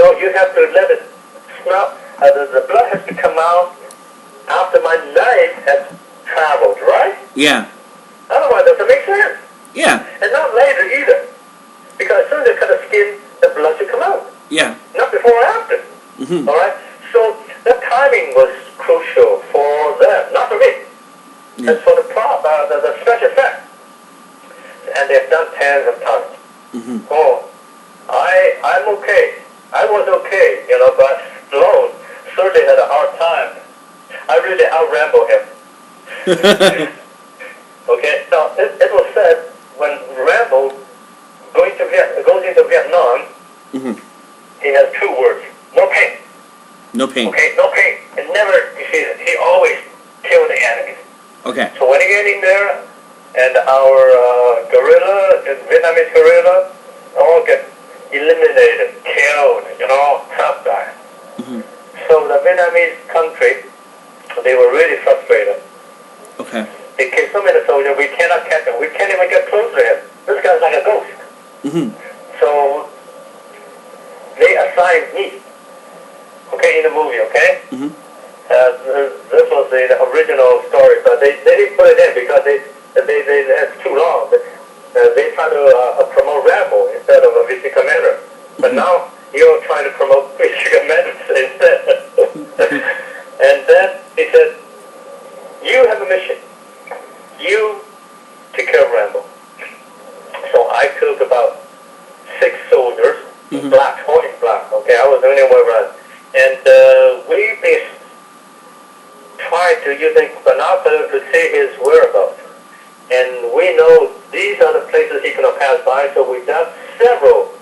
So you have to let it smell. The blood has to come out after my knife has traveled, right? Yeah. Otherwise, it doesn't make sense. Yeah. And not later either. Because as soon as they cut the skin, the blood should come out. Yeah. Not before or after. Mm-hmm. All right? So the timing was crucial for them, not for me. Yeah. It's for the special effect. And they've done tens of times. Mm-hmm. Oh, I'm okay. I was okay, but Sloan certainly had a hard time. I really out-Rambo him. Okay, now it was said when Rambo goes into Vietnam, Mm-hmm. he has 2 words: no pain. No pain. Okay, no pain. And never, he always killed the enemies. Okay. So when he get in there, and our Vietnamese guerrilla, all get eliminated, killed, tough guy. Mm-hmm. So the Vietnamese country, they were really frustrated. Okay. They killed so many soldiers, we cannot catch him. We can't even get close to him. This guy's like a ghost. Mm-hmm. So they assigned me, okay, in the movie, okay? Mm-hmm. This was the original story, but they didn't put it in because it's too long. They try to promote Rambo instead of a VC Commander. But now you're trying to promote VC Commander instead. And then he said, you have a mission. You take care of Rambo. So I took about 6 soldiers, Mm-hmm. black, all in black, okay? I was the only one around. And we tried to use binoculars to see his whereabouts. And we know these are the places he could have passed by, so we dug several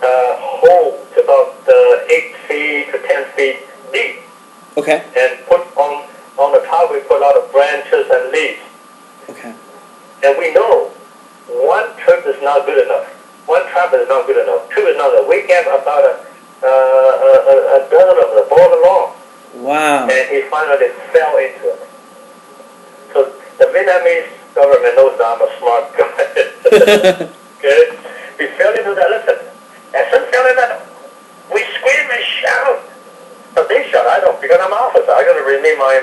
holes about 8 feet to 10 feet deep. Okay. And put on the top, we put a lot of branches and leaves. Okay. And we know one trip is not good enough. One trap is not good enough. 2 is not enough. We gave about a dozen of them all along. Wow. And he finally fell into it. So the Vietnamese government knows that I'm a smart guy. Okay? We fell into that. Listen, as soon as fell into that, we scream and shout. But they shout, I don't, because I'm an officer. I got to remain my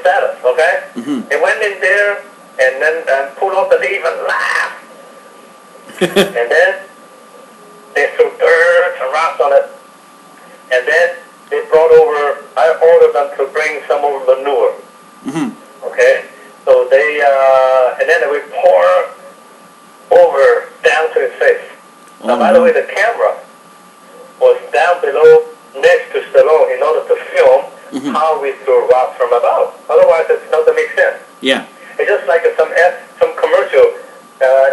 status, okay? Mm-hmm. They went in there and then pulled off the leaf and laughed. And then they threw dirt and rocks on it. And then they brought over, I ordered them to bring some over manure. Mm-hmm. Okay? So they, and then we pour over down to his face. Now, by the way, the camera was down below next to Stallone in order to film how we threw rocks from above. Otherwise, it doesn't make sense. Yeah. It's just like some commercial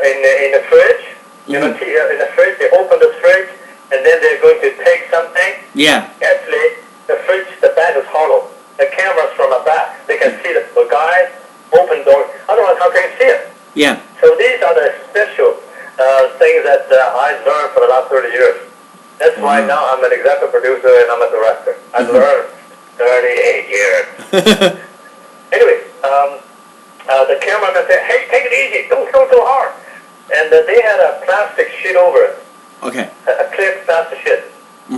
in the fridge. You know, in the fridge, they open the fridge, and then they're going to take something. Yeah. Actually, the fridge, the bag is hollow. The camera's from the back. They can see the guy open door. Otherwise, how can you see it? Yeah. So these are the special things that I learned for the last 30 years. That's why now I'm an executive producer and I'm a director. I've learned 38 years. Anyway, the cameraman said, hey, take it easy. Don't go too hard. And they had a plastic sheet over it. Okay. A clear plastic sheet.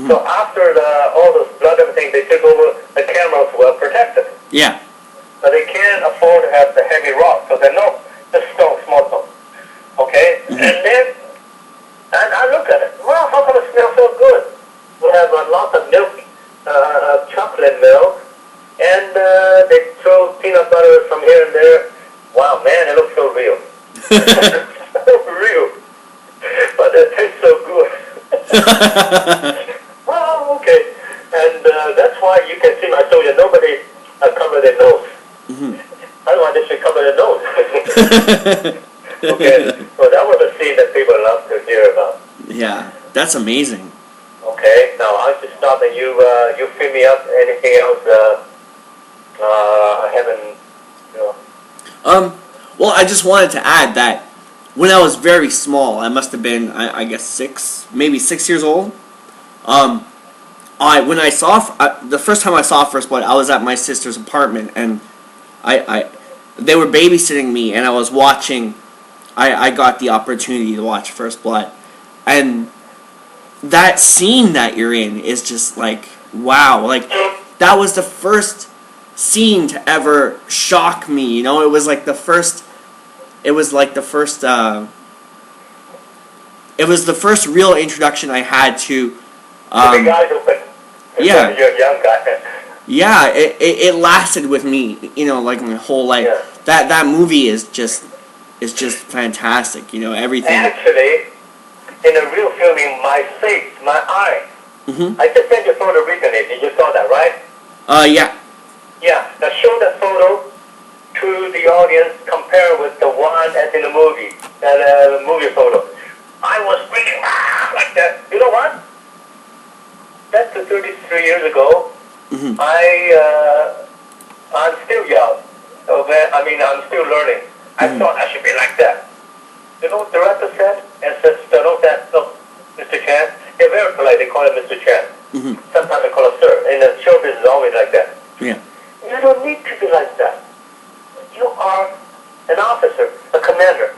So after all this blood and everything, they took over, the camera was well protected. Yeah. But they can't afford to have the heavy rock. So they no, just stone, small stone. Okay? And then, and I look at it. Wow, how come it smells so good? We have lots of milk, chocolate milk, and they throw peanut butter from here and there. Wow, man, it looks so real. So real. But it tastes so good. Oh, okay. And that's why you can see, I told you, nobody cover their nose. Otherwise, they should cover their nose. Okay, so that was a scene that people love to hear about. Yeah, that's amazing. Okay, now I'll just stop and you fill me up. Anything else I haven't, Well, I just wanted to add that when I was very small, I must have been, I guess 6, maybe 6 years old. When I saw the first time I saw First Blood, I was at my sister's apartment, and they were babysitting me, and I was watching. I got the opportunity to watch First Blood, and that scene that you're in is just like, wow. Like, that was the first scene to ever shock me, you know? It was like the first real introduction I had to the guys open. yeah. You're a young guy. Yeah, it lasted with me, you know, like my whole life. Yeah. That movie is just fantastic, you know, everything. Actually, in the real filming, my face, my eyes. I just sent you photo recently. You saw that, right? Yeah. Yeah. Now show that photo to the audience. Compare with the one that's in the movie, that movie photo. I was screaming like that. You know what? That's 33 years ago. I'm still young. I'm still learning. I thought I should be like that. You know what the director said? And said, look, Mr. Chan. They're very polite. They call him Mr. Chan. Sometimes they call him sir. In the show business, it's always like that. Yeah. You don't need to be like that. You are an officer, a commander.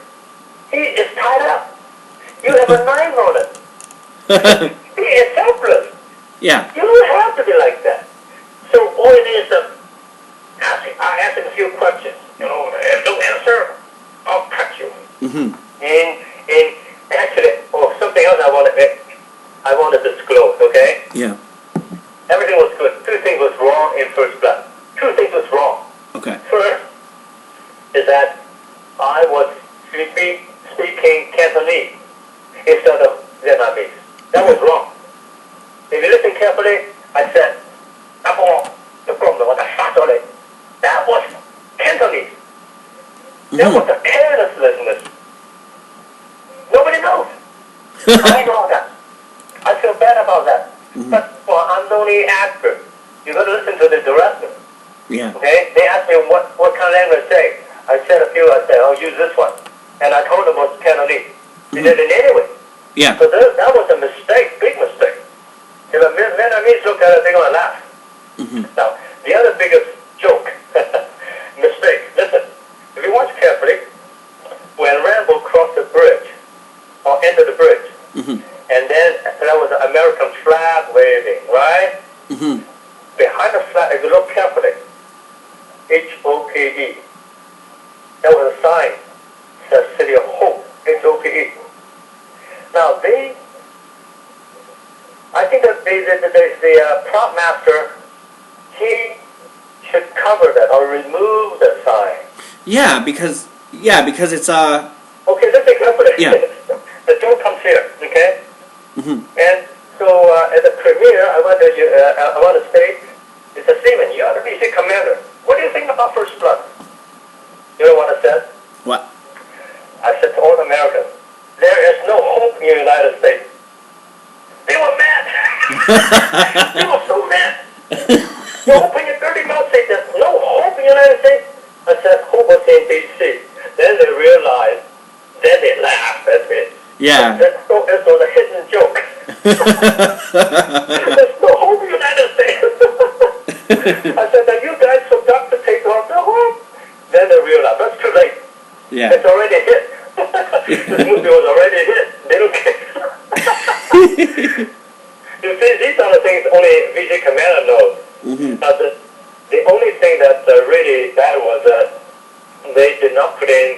He is tied up. You have a knife on it. He is helpless. Yeah. You don't have to be like that. So all it is, I ask him a few questions. You know, if no answer, I'll cut you. And actually, something else I want to disclose. Okay. Yeah. Everything was good. Two things was wrong in First Blood. Two things was wrong. Okay. First is that I was speaking Cantonese instead of Vietnamese. That was wrong. If you listen carefully, I said, that was Cantonese. That was a carelessness. Nobody knows. I know that. I feel bad about that. But I'm the only actor. You got to listen to the director. Yeah. Okay? They asked me what kind of language to say. I said a few. I said, I'll use this one. And I told them it was Cantonese. They did it anyway. Yeah. So that was a mistake, big mistake. If a Vietnamese look at it, they're going to laugh. Now, the other biggest joke, mistake, listen, if you watch carefully, when Rambo crossed the bridge, or entered the bridge, and then there was an American flag waving, right? Behind the flag, if you look carefully, H-O-P-E. That was a sign, says City of Hope, H-O-P-E. Now, I think that the prop master, he should cover that or remove the sign. Yeah, because it's Okay, listen carefully. Yeah. The joke comes here, okay? And so at the premiere, I want to state, it's a statement. You ought to be the commander. What do you think about First Blood? You know what I said? what? I said to all Americans, there is no hope in the United States. They were mad. They were so mad. You open your dirty mouth, say there's no hope in the United States. I said, hope was in D.C. Then they realized, then they laughed at me. Yeah. It was a hidden joke. There's no hope in the United States. I said, now you guys forgot to take off the hope. Then they realized, that's too late. Yeah. It's already hit. This movie was already hit. They don't care. You see, these are the things only VC Commander knows. Now, the only thing that really bad was that they did not put in,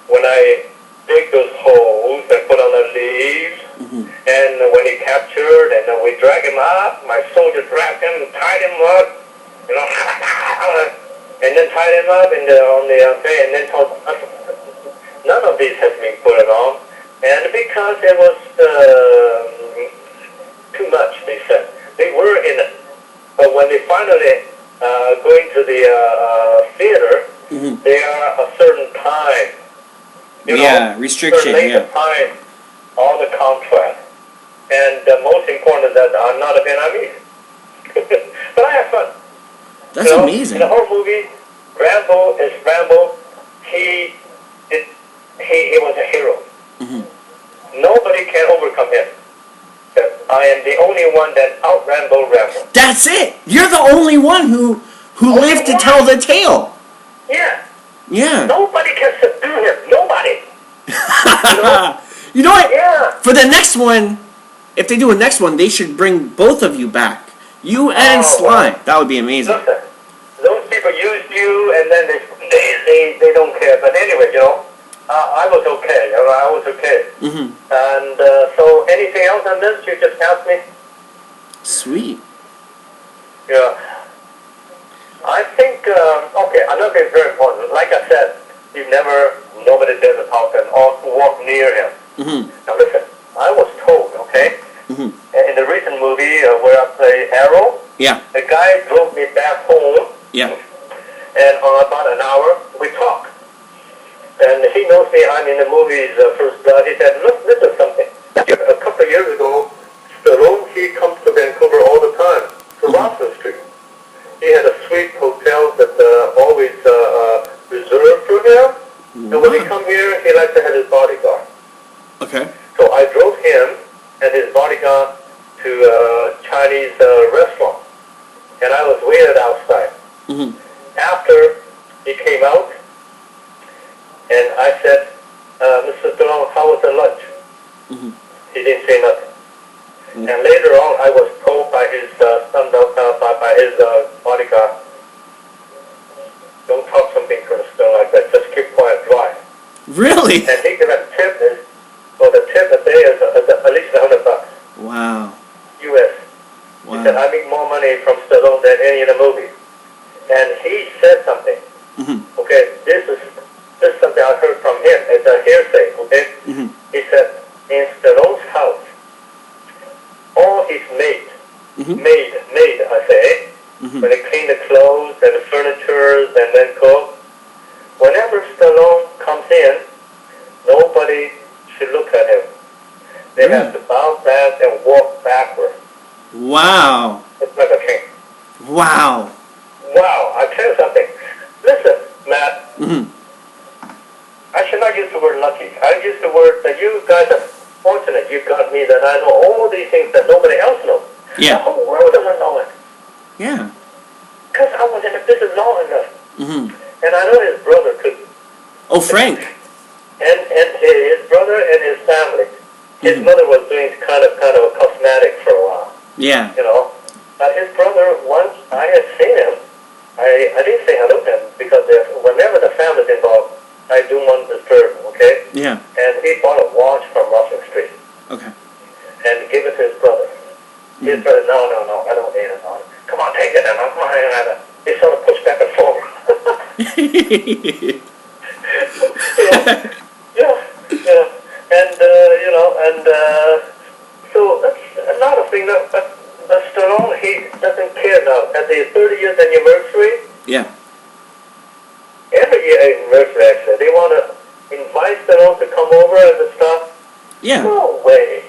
when I dig those holes and put on the leaves, and when he captured, and then we drag him up, my soldier dragged him and tied him up, you know, and then tied him up on the thing, and then told, none of these has been put on, and because it was too much, they said. They were in it. But when they finally go into the theater, they are a certain time. You know, restriction, certain time on the contract. And the most important is that I'm not a Vietnamese. But I have fun. That's amazing. In the whole movie, Rambo is Rambo. He was a hero. Nobody can overcome him. I am the only one that out-Rambo Rambo. That's it. You're the only one who lived to tell the tale. Yeah. Yeah. Nobody can subdue him. Nobody. You know what? Yeah. For the next one, if they do a next one, they should bring both of you back. You and Sly. Well, That would be amazing. listen, those people used you, and then they don't care. But anyway, I was okay. I was okay. Mm-hmm. And so, anything else on this? You just asked me. Sweet. Yeah. I think okay. Another thing very important. Like I said, nobody dares talk and or walk near him. Mm-hmm. Now listen, I was told, okay, Mm-hmm. in the recent movie where I play Arrow, Yeah. the guy drove me back home. Yeah. And about an hour, we talked. And he knows me, I'm in the movies First Blood. He said, look, this is something. A couple of years ago, Stallone, he comes to Vancouver all the time, to Robson Street. He had a sweet hotel that always reserved for him. And when he come here, he likes to have his bodyguard. Okay. So I drove him and his bodyguard to a Chinese restaurant. And I was waited outside. Mm-hmm. After he came out, and I said, Mr. Stallone, how was the lunch? Mm-hmm. He didn't say nothing. Mm-hmm. And later on, I was told by his by his bodyguard, don't talk something to Mr. Stallone like that. Just keep quiet, drive. Really? And he gave a tip. For the tip a day is at least $100 Wow. U.S. Wow. He said, I make more money from Stallone than any in the movie. And he said something. Mm-hmm. Okay, this is something I heard from him. It's a hearsay, okay? Mm-hmm. He said, in Stallone's house, all his maid, I say, Mm-hmm. when they clean the clothes and the furniture and then cook, whenever Stallone comes in, nobody should look at him. They have to bow back and walk backward. Wow. It's like a king. Wow. Wow, I tell you something. Listen, Matt, Mm-hmm. I should not use the word lucky. I use the word that you guys are fortunate you got me, that I know all these things that nobody else knows. Yeah. The whole world doesn't know it. Yeah. Because I was in the business long enough. Mm-hmm. And I know his brother could. Oh, Frank. And his brother and his family. His Mm-hmm. mother was doing kind of a cosmetic for a while. Yeah. But his brother, once I had seen him, I didn't say hello to him because whenever the family's involved, I do want to disturb him, okay? Yeah. And he bought a watch from Russell Street Okay. and gave it to his brother. His brother, no, I don't need it. No. Come on, take it. Come on, he sort of pushed back and forward. Yeah. And, so that's another thing. But Stallone, he doesn't care now. At the 30 years anniversary, Yeah. every year anniversary, actually, they want to invite Stallone to come over and stuff. Yeah. No way.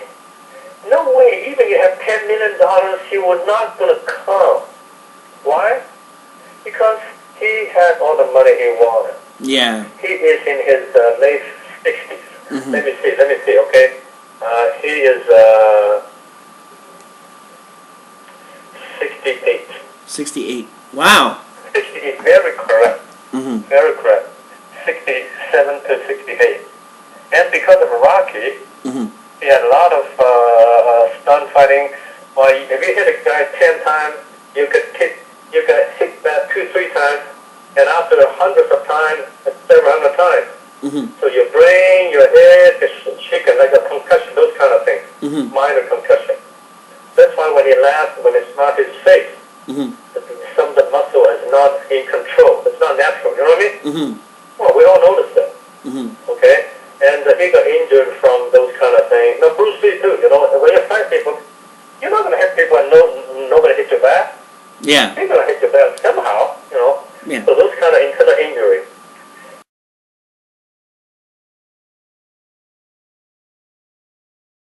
No way. Even you have $10 million, he was not going to come. Why? Because he had all the money he wanted. Yeah. He is in his late 60s. Mm-hmm. Let me see, okay? He is 68. 68. Wow. 68, very correct. Mm-hmm. Very correct. 67 to 68. And because of Rocky, Mm-hmm. he had a lot of stunt fighting. Well, if you hit a guy 10 times, you could hit that 2-3 times, and after hundreds of times, several hundred times. Mm-hmm. So your brain, your head is shaking like a concussion, those kind of things. Mm-hmm. Minor concussion. That's why when he laughs, when he smiles his face, Mm-hmm. some of the muscle is not in control. It's not natural. You know what I mean? Mm-hmm. Well, we all notice that. Mm-hmm. Okay? And he got injured from those kind of things. Now, Bruce Lee, too, when you fight people, you're not going to hit people and nobody hit your back. Yeah. You're going to hit your back somehow, Yeah. So